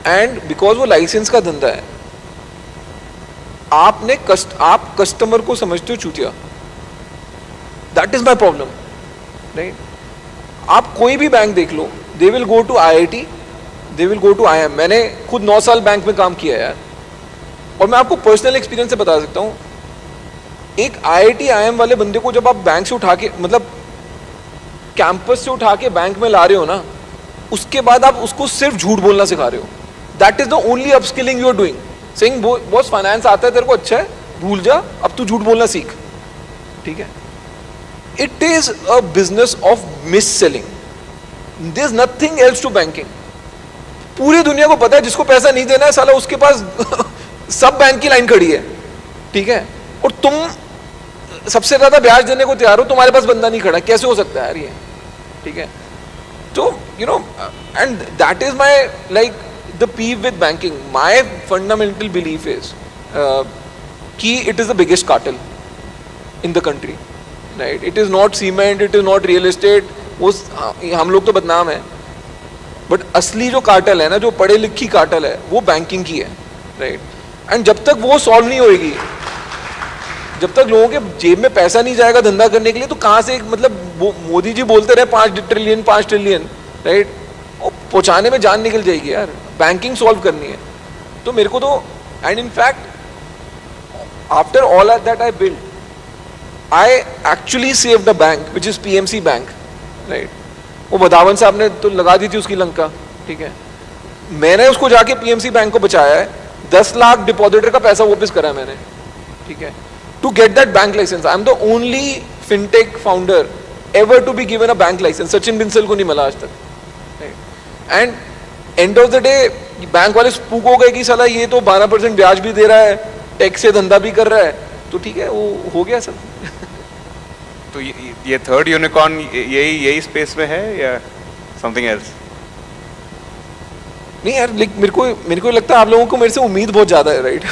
एंड बिकॉज वो लाइसेंस का धंधा है, आप कस्टमर को समझते हो चूतिया, that is my problem, right. आप कोई भी बैंक देख लो, they will go to IIT, they will go to IIM। मैंने खुद 9 साल बैंक में काम किया है यार, और मैं आपको पर्सनल एक्सपीरियंस से बता सकता हूँ, एक IIT IIM वाले बंदे को जब आप बैंक से उठा के, मतलब कैंपस से उठा के बैंक में ला रहे हो ना, उसके बाद आप उसको सिर्फ झूठ बोलना सिखा रहे हो। That is the only upskilling you are doing. Saying boss finance आता है तेरे को, अच्छा है, भूल जा, अब तू झूठ बोलना सीख, ठीक है। It is a business of misselling, there is nothing else to banking. पूरी दुनिया को पता है जिसको पैसा नहीं देना है साला उसके पास सब बैंक की लाइन खड़ी है, ठीक है, और तुम सबसे ज्यादा ब्याज देने को तैयार हो, तुम्हारे पास बंदा नहीं खड़ा, कैसे हो सकता है यार ये, ठीक है। तो you know, and that is my like the peeve with banking. My fundamental belief is कि it is the biggest cartel in the country, right. It is not cement, it is not real estate, वो हम लोग तो बदनाम है, but असली जो cartel है ना, जो पढ़े लिखी कार्टेल है, वो बैंकिंग की है, राइट। एंड जब तक वो सॉल्व नहीं होएगी, जब तक लोगों के जेब में पैसा नहीं जाएगा धंधा करने के लिए, तो कहाँ से, मतलब मोदी जी बोलते रहे 5 ट्रिलियन 5 ट्रिलियन, राइट, और पहुँचाने में जान निकल जाएगी यार। बैंकिंग सॉल्व करनी है तो मेरे को तो, and in fact after all that I build, I actually saved a bank which is PMC bank, right. वो बदावन साहब ने तो लगा दी थी उसकी लंका, ठीक है, मैंने उसको जाके PMC बैंक को बचाया है, 10 लाख डिपॉजिटर का पैसा वापस करा मैंने, ठीक है, to get that bank license. I am the only fintech founder ever to be given a bank license. Sachin बिंसल को नहीं मिला आज तक, and end of the day bank वाले स्पूक हो गए कि साला ये तो 12% ब्याज भी दे रहा है, टैक्स से धंधा भी कर रहा है, तो ठीक है, वो हो गया सब। तो ये थर्ड यूनिकॉर्न यही स्पेस में है या समथिंग एल्स? नहीं यार, मेरे को लगता है आप लोगों को मेरे से उम्मीद बहुत ज्यादा है, राइट।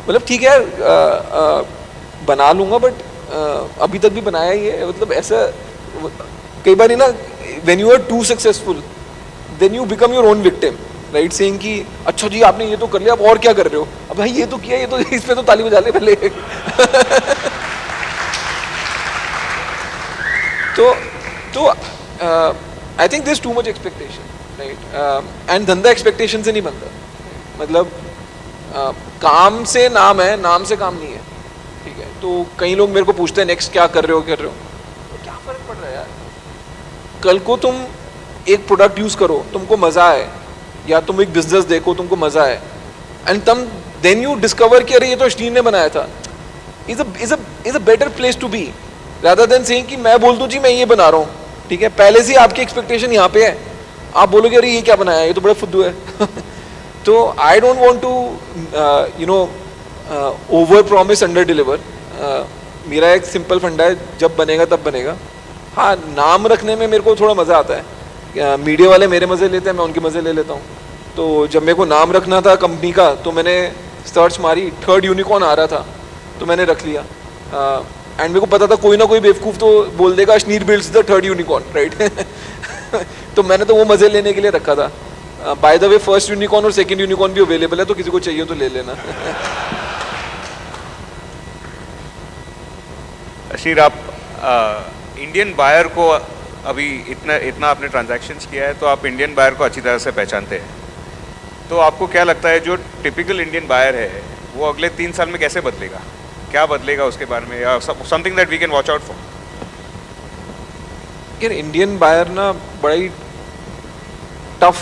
मतलब ठीक है, बना लूंगा, बट अभी तक भी बनाया ही है। मतलब ऐसा कई बार ना, when you are too successful then you become your own victim, right, saying कि अच्छा जी आपने ये तो कर लिया, अब और क्या कर रहे हो, अब भाई ये तो किया, ये तो इस पे तो ताली बजा ले पहले। तो I think this too much expectation, right, and धंधा एक्सपेक्टेशन से नहीं बनता। मतलब काम से नाम है, नाम से काम नहीं है, ठीक है। तो कई लोग मेरे को पूछते हैं नेक्स्ट क्या कर रहे हो, तो क्या फर्क पड़ रहा है यार, कल को तुम एक प्रोडक्ट यूज करो, तुमको मजा आए, या तुम एक बिजनेस देखो, तुमको मजा आए, एंड तुम देन यू डिस्कवर कि अरे ये तो अश्लीन ने बनाया था, is a better place to be, rather than saying कि मैं बोल दूं जी मैं ये बना रहा हूँ, ठीक है, पहले से आपकी एक्सपेक्टेशन यहाँ पे है, आप बोलोगे अरे ये क्या बनाया, ये तो बड़ा फुद्दू है। तो I don't want to you know over promise under deliver. मेरा एक सिंपल फंडा है, जब बनेगा तब बनेगा। हाँ, नाम रखने में मेरे को थोड़ा मज़ा आता है, मीडिया वाले मेरे मज़े लेते हैं, मैं उनके मज़े ले लेता हूँ। तो जब मेरे को नाम रखना था कंपनी का, तो मैंने सर्च मारी, थर्ड यूनिकॉर्न आ रहा था, तो मैंने रख लिया। एंड मेरे को पता था कोई ना कोई बेवकूफ़ तो बोल देगा Ashneer builds the third unicorn, right. तो मैंने तो वो मज़े लेने के लिए रखा था। By the way first unicorn और सेकंड यूनिकॉर्न भी अवेलेबल है, तो किसी को चाहिए तो ले लेना। अशीर, आप इंडियन बायर को अभी इतना आपने ट्रांजैक्शंस किया है, तो आप इंडियन बायर को अच्छी तरह से पहचानते हैं। तो आपको क्या लगता है जो टिपिकल इंडियन बायर है वो अगले 3 साल में कैसे बदलेगा, क्या बदलेगा उसके बारे में, या something that we can watch out for? यार इंडियन बायर ना बड़ा ही टफ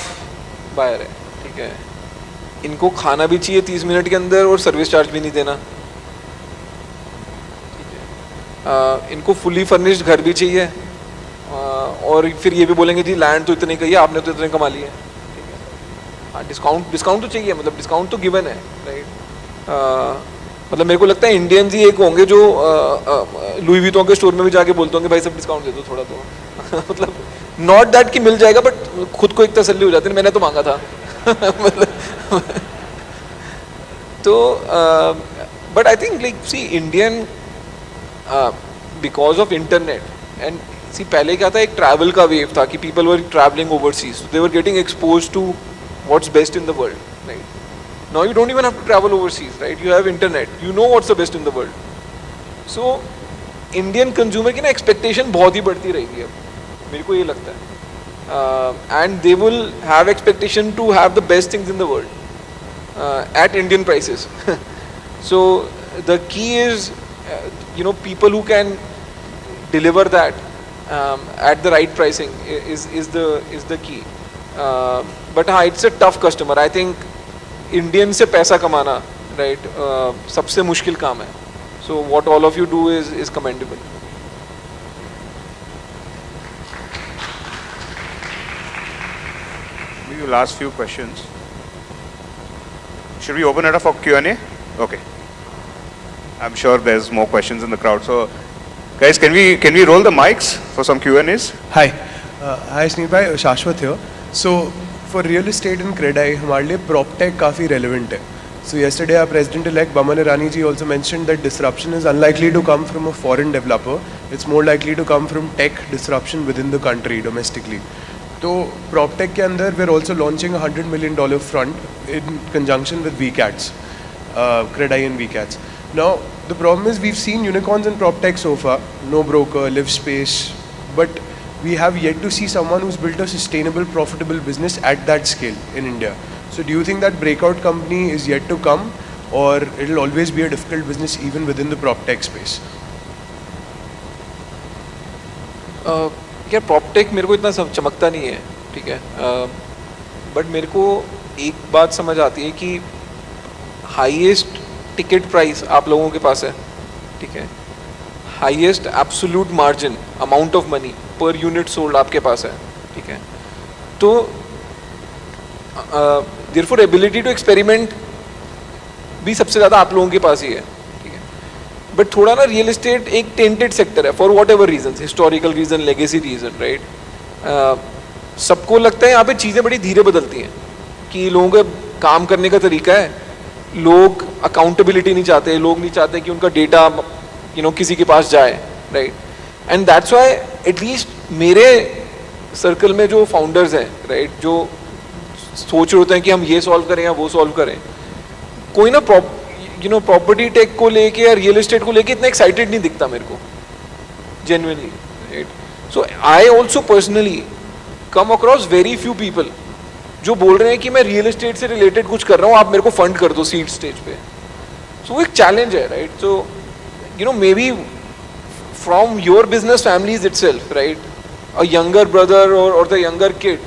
बायर है, ठीक है। इनको खाना भी चाहिए 30 मिनट के अंदर और सर्विस चार्ज भी नहीं देना, ठीक है। इनको फुली फर्निश्ड घर भी चाहिए, और फिर ये भी बोलेंगे जी लैंड तो इतने कही, आपने तो इतने कमा लिए, ठीक है। हाँ, डिस्काउंट तो चाहिए, मतलब डिस्काउंट तो गिवन है, राइट। मतलब मेरे को लगता है इंडियंस ही एक होंगे जो लुई विटॉन के स्टोर में भी जाके बोलते होंगे भाई सब डिस्काउंट दे दो थोड़ा तो। मतलब नॉट दैट कि मिल जाएगा, बट खुद को एक तसल्ली हो जाती है, मैंने तो मांगा था। मतलब तो but I think like see Indian because of internet and see, पहले क्या था, एक ट्रैवल का वेव था कि people were travelling overseas, they were getting expose to what's best in the world, right. Now you don't even have to travel overseas, right? You have internet. You know what's the best in the world. So Indian consumer की ना expectation बहुत ही बढ़ती रहेगी अब, मेरे को ये लगता है. And they will have expectation to have the best things in the world at Indian prices. So the key is people who can deliver that at the right pricing is the key. But हाँ, it's a tough customer. I think Indian से पैसा कमाना, right, सबसे मुश्किल काम है. So what all of you do is commendable. Maybe last few questions. Should we open it up for Q&A? Okay. I'm sure there's more questions in the crowd. So, guys, can we roll the mics for some Q&As? Hi, hi Sneer bhai, Shashwat here. So for real estate and credit, हमारे लिए prop tech काफ़ी relevant है. So yesterday our President-elect Baman Irani ji also mentioned that disruption is unlikely to come from a foreign developer. It's more likely to come from tech disruption within the country domestically. So prop tech के अंदर we're also launching a $100 million fund in conjunction with VCATs, credit and VCATs. Now the problem is we've seen unicorns in prop tech so far, no broker, live space, but we have yet to see someone who's built a sustainable, profitable business at that scale in India. So do you think that breakout company is yet to come, or it'll always be a difficult business even within the prop tech space? यार prop take मेरे को इतना चमकता नहीं है, ठीक है, but मेरे को एक बात समझ आती है कि हाईएस्ट टिकट प्राइस आप लोगों के पास है, ठीक है, highest absolute margin amount of money per unit sold आपके पास है, ठीक है, तो देयरफॉर एबिलिटी टू एक्सपेरिमेंट भी सबसे ज़्यादा आप लोगों के पास ही है, ठीक है, बट थोड़ा ना रियल एस्टेट एक टेंटेड सेक्टर है for whatever reason, historical reason, legacy reason, right. सबको लगता है यहाँ पे चीज़ें बड़ी धीरे बदलती हैं, कि लोगों का काम करने का तरीका है, लोग अकाउंटेबिलिटी नहीं चाहते, लोग नहीं चाहते कि उनका डेटा किसी के पास जाए, right. And that's why at least मेरे सर्कल में जो फाउंडर्स हैं, राइट, जो सोच रहे होते हैं कि हम ये सॉल्व करें या वो सॉल्व करें, कोई ना प्रॉपर्टी टेक को लेके या रियल एस्टेट को लेके इतना एक्साइटेड नहीं दिखता मेरे को genuinely, right. So I also personally come across very few people जो बोल रहे हैं कि मैं रियल एस्टेट से रिलेटेड कुछ कर रहा हूँ, आप मेरे को फंड कर दो सीड स्टेज पे. सो वो एक चैलेंज है, right. So may be from your business families itself, right, a younger brother और the younger kid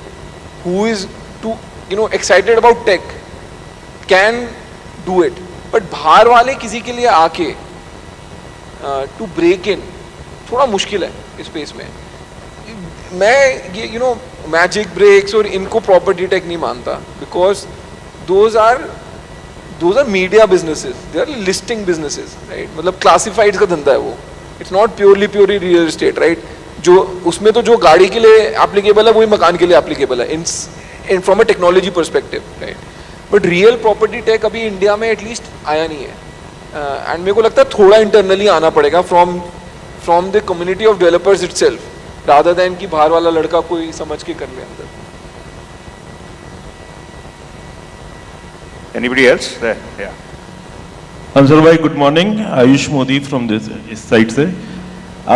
who is too excited about tech can do it, but बाहर वाले किसी के लिए आके टू ब्रेक इन थोड़ा मुश्किल है इस स्पेस में. मैं ये मैजिक ब्रेक्स और इनको प्रॉपर्टी टेक नहीं मानता, because those are media businesses, they are listing businesses, right. मतलब क्लासिफाइड्स का धंधा है वो, it's not purely real estate, right. जो उसमें तो जो गाड़ी के लिए एप्लीकेबल है वही मकान के लिए एप्लीकेबल है in from a technology perspective, right. But real property tech अभी इंडिया में एटलीस्ट आया नहीं है, एंड मेरे को लगता है थोड़ा इंटरनली आना पड़ेगा from the community of developers itself, rather than कि बाहर वाला लड़का कोई समझ के कर ले अंदर. Anybody else? There, yeah. Ansar भाई good morning, Ayush Modi from this इस साइड से.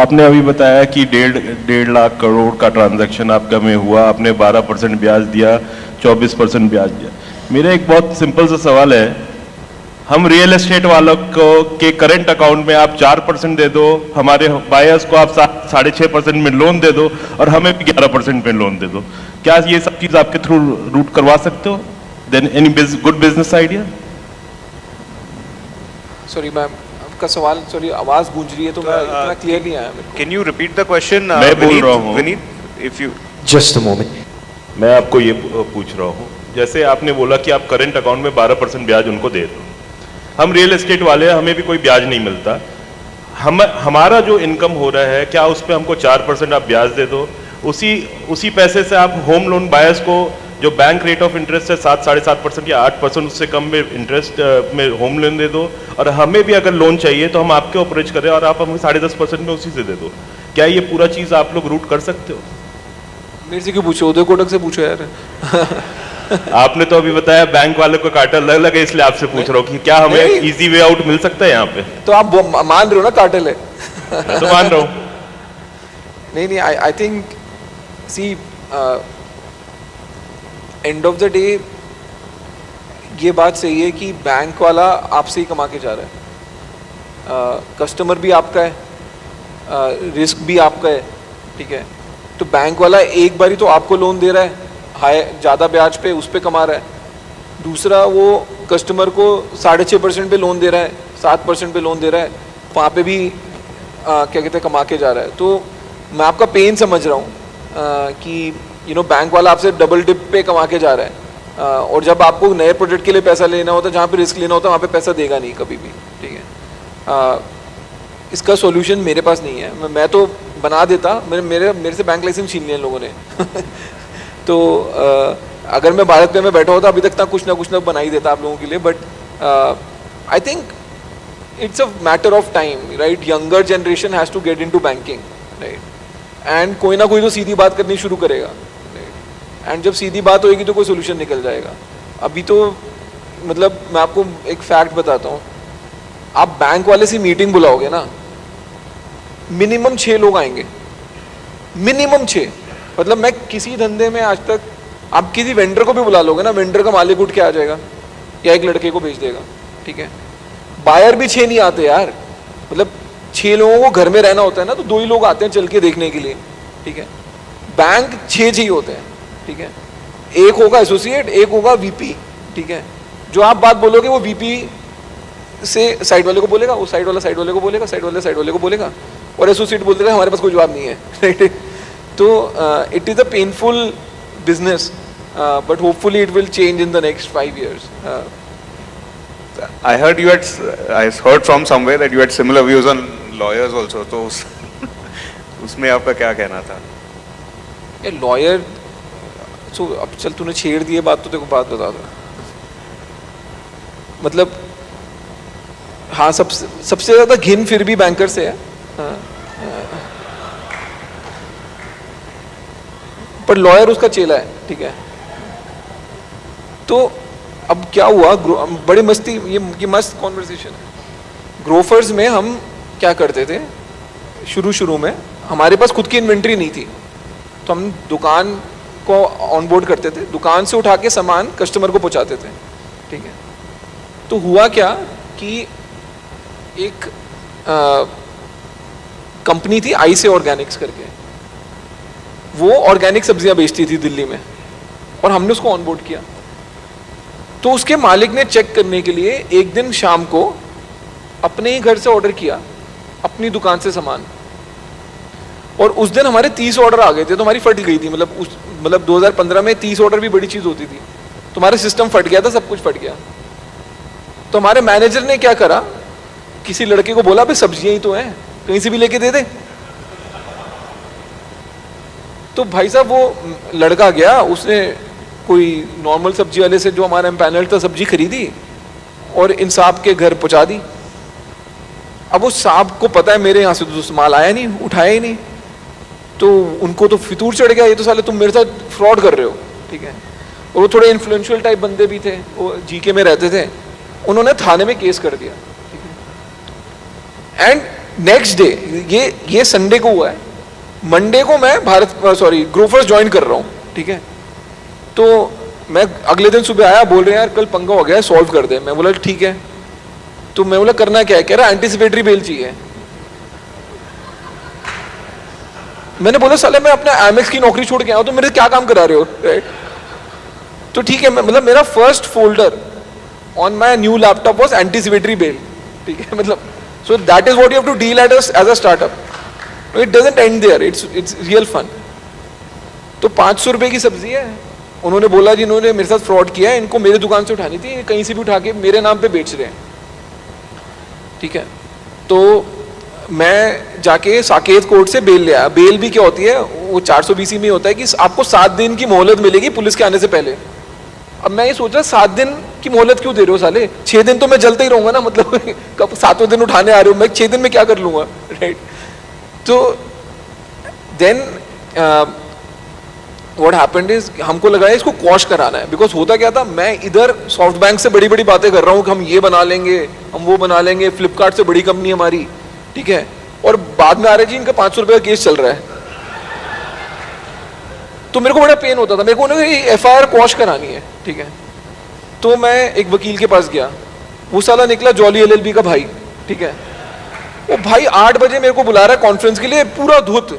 आपने अभी बताया कि 1.5 लाख करोड़ का ट्रांजैक्शन आपका में हुआ, आपने 12% ब्याज दिया, 24% ब्याज दिया. मेरा एक बहुत सिंपल सा सवाल है, हम रियल एस्टेट वालों को के करंट अकाउंट में आप 4% दे दो, हमारे बायर्स को आप 6.5% में लोन दे दो और हमें भी 11% में लोन दे दो, क्या ये सब चीज़ आपके थ्रू रूट करवा सकते हो? Then any good business idea? Sorry ma'am, आपका सवाल, सॉरी आवाज गूंज रही है तो मैं इतना क्लियर नहीं आया मेरे को. Can you repeat the question? मैं बोल रहा हूँ. Vineet, if you Just a moment. मैं आपको ये पूछ रहा हूँ, जैसे आपने बोला कि आप करंट अकाउंट में 12% ब्याज उनको दे दो, हम रियल एस्टेट वाले हमें भी कोई ब्याज नहीं मिलता, हमारा जो इनकम हो रहा है क्या उस पर हमको 4% आप ब्याज दे दो, उसी पैसे से आप होम लोन बायर्स को जो बैंक रेट ऑफ इंटरेस्ट है 7-7.5% या 8%, उससे कम में इंटरेस्ट में होम लोन दे दो, और हमें भी अगर लोन चाहिए तो हम आपके अप्रोच करें और आप हमें 10.5% में उसी से दे दो. क्या ये पूरा चीज़ आप लोग रूट कर सकते हो? मेरे से क्यों पूछो, उदय कोटक से पूछो यार. आपने तो अभी बताया बैंक वालों का कार्टेल अलग अलग है, इसलिए आपसे पूछ रहा हूँ कि क्या हमें इजी वे आउट मिल सकता है यहाँ पे? तो आप मान रहे हो ना कार्टेल है. मैं तो मान रहा हूँ। नहीं, I think see end of the day ये बात सही है कि बैंक वाला आपसे ही कमा के जा रहा है, कस्टमर भी आपका है, रिस्क भी आपका है, ठीक है। तो बैंक वाला एक बारी तो आपको लोन दे रहा है हाई ज़्यादा ब्याज पे, उस पर कमा रहा है। दूसरा वो कस्टमर को 6.5% पे लोन दे रहा है, 7% पे लोन दे रहा है, वहाँ पे भी क्या कहते हैं कमा के जा रहा है। तो मैं आपका पेन समझ रहा हूँ कि बैंक वाला आपसे डबल डिप पे कमा के जा रहा है, और जब आपको नए प्रोजेक्ट के लिए पैसा लेना होता है, जहाँ पे रिस्क लेना होता है, वहाँ पे पैसा देगा नहीं कभी भी, ठीक है। इसका सॉल्यूशन मेरे पास नहीं है, मैं तो बना देता, मेरे से बैंक लाइसेंस छीन लिया इन लोगों ने तो अगर मैं भारत पे में बैठा होता अभी तक ना कुछ ना बना ही देता आप लोगों के लिए। But I think it's a matter of time, right? Younger generation has to get into banking, right? And कोई ना कोई तो सीधी बात करनी शुरू करेगा, right? And जब सीधी बात होएगी तो कोई सोल्यूशन निकल जाएगा। अभी तो मतलब मैं आपको एक फैक्ट बताता हूँ, आप बैंक वाले से मीटिंग बुलाओगे ना, मिनिमम 6 लोग आएंगे, मिनिमम 6। मतलब मैं किसी धंधे में आज तक, आप किसी वेंडर को भी बुला लोगे ना, वेंडर का मालिक उठ के आ जाएगा या एक लड़के को भेज देगा, ठीक है। बायर भी 6 नहीं आते यार, मतलब 6 लोगों को घर में रहना होता है ना, तो 2 ही लोग आते हैं चल के देखने के लिए, ठीक है। बैंक 6 चाहिए होते हैं, ठीक है। एक होगा एसोसिएट, एक होगा वीपी, ठीक है। जो आप बात बोलोगे वो वीपी से साइड वाले को बोलेगा, वो साइड वाला साइड वाले को बोलेगा, साइड वाले को बोलेगा, और एसोसिएट बोल देगा हमारे पास कोई जवाब नहीं है, राइट। तो it is a painful business, but hopefully it will change in the next 5 years. I heard from somewhere that you had similar views on lawyers also. तो उसमें आपका क्या कहना था? ये लॉयर, सो अब चल तूने छेड़ दिए बात, तो देखो बात बता दो। मतलब हाँ, सबसे ज़्यादा घिन फिर भी बैंकर से है, पर लॉयर उसका चेला है, ठीक है। तो अब क्या हुआ, बड़ी मस्ती, ये मस्त कॉन्वर्सेशन है। ग्रोफर्स में हम क्या करते थे, शुरू में हमारे पास खुद की इन्वेंट्री नहीं थी, तो हम दुकान को ऑनबोर्ड करते थे, दुकान से उठा के सामान कस्टमर को पहुंचाते थे, ठीक है। तो हुआ क्या कि एक कंपनी थी आई से ऑर्गेनिक्स करके, वो ऑर्गेनिक सब्जियां बेचती थी दिल्ली में, और हमने उसको ऑनबोर्ड किया। तो उसके मालिक ने चेक करने के लिए एक दिन शाम को अपने ही घर से ऑर्डर किया, अपनी दुकान से सामान, और उस दिन हमारे 30 ऑर्डर आ गए थे, तो हमारी फट गई थी। मतलब 2015 में 30 ऑर्डर भी बड़ी चीज़ होती थी, तो हमारा सिस्टम फट गया था, सब कुछ फट गया। तो हमारे मैनेजर ने क्या करा, किसी लड़के को बोला भाई सब्जियां ही तो हैं, कहीं से भी लेके दे दे। तो भाई साहब वो लड़का गया, उसने कोई नॉर्मल सब्जी वाले से जो हमारा एम्पैनल था सब्जी खरीदी और इन साहब के घर पहुंचा दी। अब उस साहब को पता है मेरे यहाँ से तो माल आया नहीं, उठाया ही नहीं, तो उनको तो फितूर चढ़ गया, ये तो साले तुम मेरे साथ फ्रॉड कर रहे हो, ठीक है। और वो थोड़े इन्फ्लुएंशियल टाइप बंदे भी थे, वो जीके में रहते थे, उन्होंने थाने में केस कर दिया, ठीक है। एंड नेक्स्ट डे, ये संडे को हुआ है, मंडे को मैं ग्रोफर्स ज्वाइन कर रहा हूँ, ठीक है। तो मैं अगले दिन सुबह आया, बोल रहे हैं यार कल पंगा हो गया है, सॉल्व कर दे। मैं बोला ठीक है। तो मैं बोला करना क्या है, कह रहा एंटीसिपेटरी बेल चाहिए। मैंने बोला साले मैं अपना एमएक्स की नौकरी छोड़ के आया, तो मेरे क्या काम करा रहे हो, राइट। तो ठीक है, मतलब मेरा first folder on my new laptop was anticipatory bail, ठीक है। मतलब so that is what you have to deal at as a startup. It doesn't end there, it's real fun. तो 500 रुपए की सब्जी है, उन्होंने बोला जी इन्होंने मेरे साथ फ्रॉड किया है, इनको मेरे दुकान से उठानी थी, कहीं से भी उठा के मेरे नाम पे बेच रहे हैं, ठीक है। तो मैं जाके साकेत कोर्ट से बेल ले आया। बेल भी क्या होती है, वो 420 में होता है कि आपको 7 दिन की मोहलत मिलेगी पुलिस के आने से पहले। अब मैं ये सोच रहा 7 दिन की मोहलत क्यों दे रहे हो साले, 6 दिन तो मैं जलता ही रहूंगा ना, मतलब कब 7वें दिन उठाने आ रहे हो, मैं 6 दिन में क्या कर लूंगा, राइट। तो देन व्हाट हैपेंड इज, हमको लगा इसको क्वॉश कराना है, बिकॉज होता क्या था, मैं इधर सॉफ्ट बैंक से बड़ी बड़ी बातें कर रहा हूँ कि हम ये बना लेंगे, हम वो बना लेंगे, फ्लिपकार्ट से बड़ी कंपनी हमारी, ठीक है, और बाद में आ रहा है जी इनका 500 रुपये का केस चल रहा है। तो मेरे को बड़ा पेन होता था, मेरे को ना FIR क्वॉश करानी है, ठीक है। तो मैं एक वकील के पास गया, वो साला निकला जॉली LLB का भाई, ठीक है। वो भाई 8 बजे मेरे को बुला रहा है कॉन्फ्रेंस के लिए, पूरा धुत,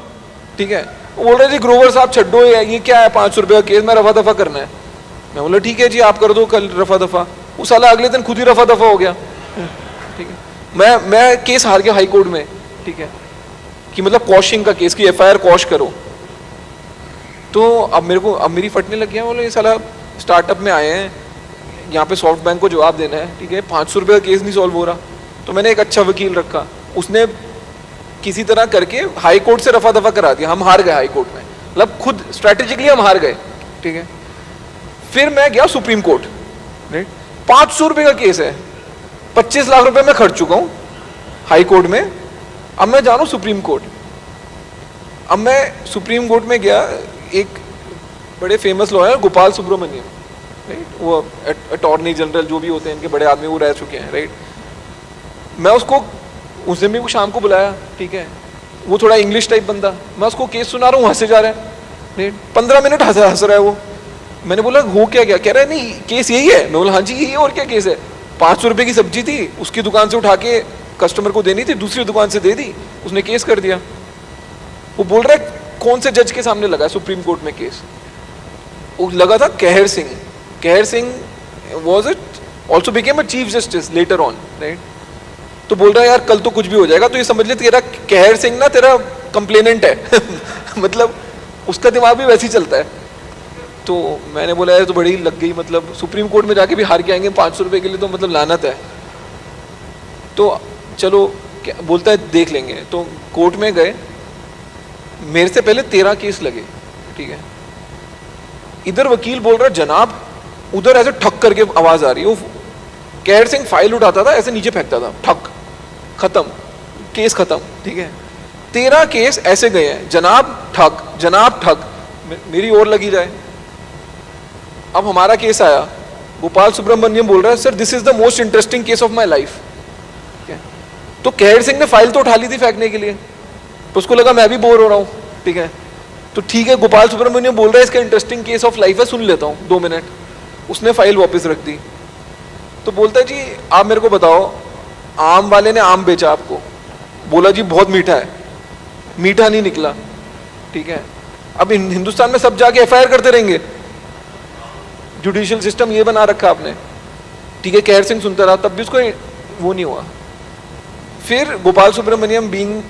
ठीक है। वो बोल रहे जी ग्रोवर साहब छड्डो, ये क्या है 500 रुपये का केस, मैं रफा दफा करना है। मैं बोला ठीक है जी आप कर दो कल रफा दफा। वो साला अगले दिन खुद ही रफा दफा हो गया, ठीक है। मैं केस हार गया हाई कोर्ट में, ठीक है, कि मतलब कॉशिंग का केस, की FIR क्वॉश करो। तो अब मेरी फटने लग गया, बोले ये साला स्टार्टअप में आए हैं, यहाँ पे सॉफ्ट बैंक को जवाब देना है, ठीक है, 500 रुपये का केस नहीं सॉल्व हो रहा। तो मैंने एक अच्छा वकील रखा, उसने किसी तरह करके हाई कोर्ट से रफा दफा करा दिया, हम हार गए हाई कोर्ट में, मतलब खुद स्ट्रेटेजिकली हम हार गए, ठीक है। फिर मैं गया सुप्रीम कोर्ट, राइट, 500 रुपये का केस है, 25 लाख रुपए मैं खर्च चुका हूँ हाई कोर्ट में, अब मैं जा रहा हूँ सुप्रीम कोर्ट। अब मैं सुप्रीम कोर्ट में गया, एक बड़े famous lawyer Gopal Subramanium, right, वो अटॉर्नी जनरल जो भी होते हैं इनके बड़े आदमी, वो रह चुके हैं, राइट। मैं उसने भी शाम को बुलाया, ठीक है, वो थोड़ा इंग्लिश टाइप बंदा, मैं उसको केस सुना रहा हूँ, हंसे जा रहा है, राइट, 15 मिनट हंस रहा है वो। मैंने बोला हो क्या गया, कह रहा है नहीं केस यही है। मैं बोला हाँ जी यही है, और क्या केस है, 500 रुपये की सब्जी थी, उसकी दुकान से उठा के कस्टमर को देनी थी, दूसरी दुकान से दे दी, उसने केस कर दिया। वो बोल रहा है कौन से जज के सामने लगा सुप्रीम कोर्ट में केस, वो लगा था कहर सिंह। कहर Singh was it also became a chief justice later on, right. तो बोल रहा है यार कल तो कुछ भी हो जाएगा, तो ये समझ ले तेरा कहर सिंह ना तेरा कंप्लेनेंट है मतलब उसका दिमाग भी वैसे ही चलता है। तो मैंने बोला यार तो बड़ी लग गई, मतलब सुप्रीम कोर्ट में जाके भी हार के आएंगे 500 रुपये के लिए, तो मतलब लानत है। तो चलो बोलता है देख लेंगे। तो कोर्ट में गए, मेरे से पहले 13 केस लगे, ठीक है। इधर वकील बोल रहा है जनाब, उधर ऐसे ठक करके आवाज आ रही है, वो कहर सिंह फाइल उठाता था ऐसे नीचे फेंकता था, ठक, खत्म, केस खत्म, ठीक है। 13 केस ऐसे गए हैं, जनाब ठक, जनाब ठक, मेरी ओर लगी जाए। अब हमारा केस आया, गोपाल सुब्रमण्यम बोल रहा है sir this is the most interesting case of my life. तो कहर सिंह ने फाइल तो उठा ली थी फेंकने के लिए, तो उसको लगा मैं भी बोर हो रहा हूँ, ठीक है। तो ठीक है गोपाल सुब्रमण्यम बोल रहा है इसका इंटरेस्टिंग केस ऑफ लाइफ है, सुन लेता हूँ 2 मिनट। उसने फाइल वापस रख दी। तो बोलता है जी आप मेरे को बताओ, आम वाले ने आम बेचा आपको, बोला जी बहुत मीठा है, मीठा नहीं निकला, ठीक है। अब हिंदुस्तान में सब जाके FIR करते रहेंगे, जुडिशियल सिस्टम ये बना रखा आपने, ठीक है। कहर सिंह सुनता रहा, तब भी उसको वो नहीं हुआ। फिर Gopal Subramanium being,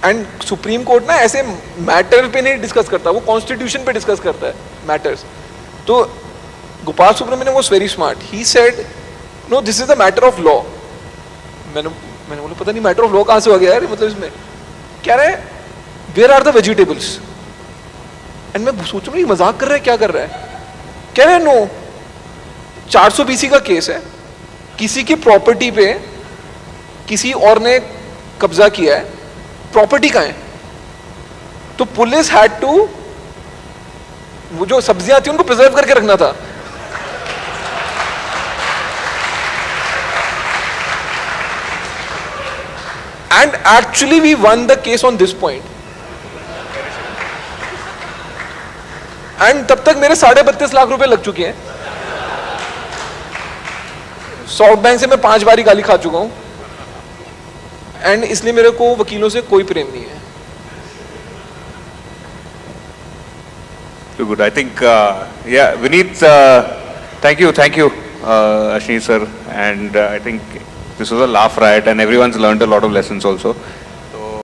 and Supreme Court ना ऐसे मैटर पे नहीं डिस्कस करता, वो कॉन्स्टिट्यूशन पे डिस्कस करता है मैटर्स। तो Gopal Subramanium was very smart, he said no this is a matter of law. मैंने बोला पता नहीं मैटर ऑफ लॉ कहाँ से हो गया यार, मतलब इसमें क्या रहा है, where are the vegetables. And मैं सोच रहा हूँ ये मजाक कर रहा है क्या कर रहा है, कह रहे नो 400 BC का केस है, किसी की प्रॉपर्टी पे किसी और ने कब्जा किया है, प्रॉपर्टी कहाँ है। तो पुलिस हैड टू, वो जो सब्जियां थी उनको प्रिजर्व करके रखना था। And actually we won the case on this point. And तब तक मेरे 32.5 लाख रुपए लग चुके हैं। सॉफ्ट बैंक से मैं 5 बारी गाली खा चुका हूं, एंड इसलिए मेरे को वकीलों से कोई प्रेम नहीं है। Too good. I think, yeah, Vineet, thank you, Ashneer sir, and I think this was a laugh riot, and everyone's learned a lot of lessons also.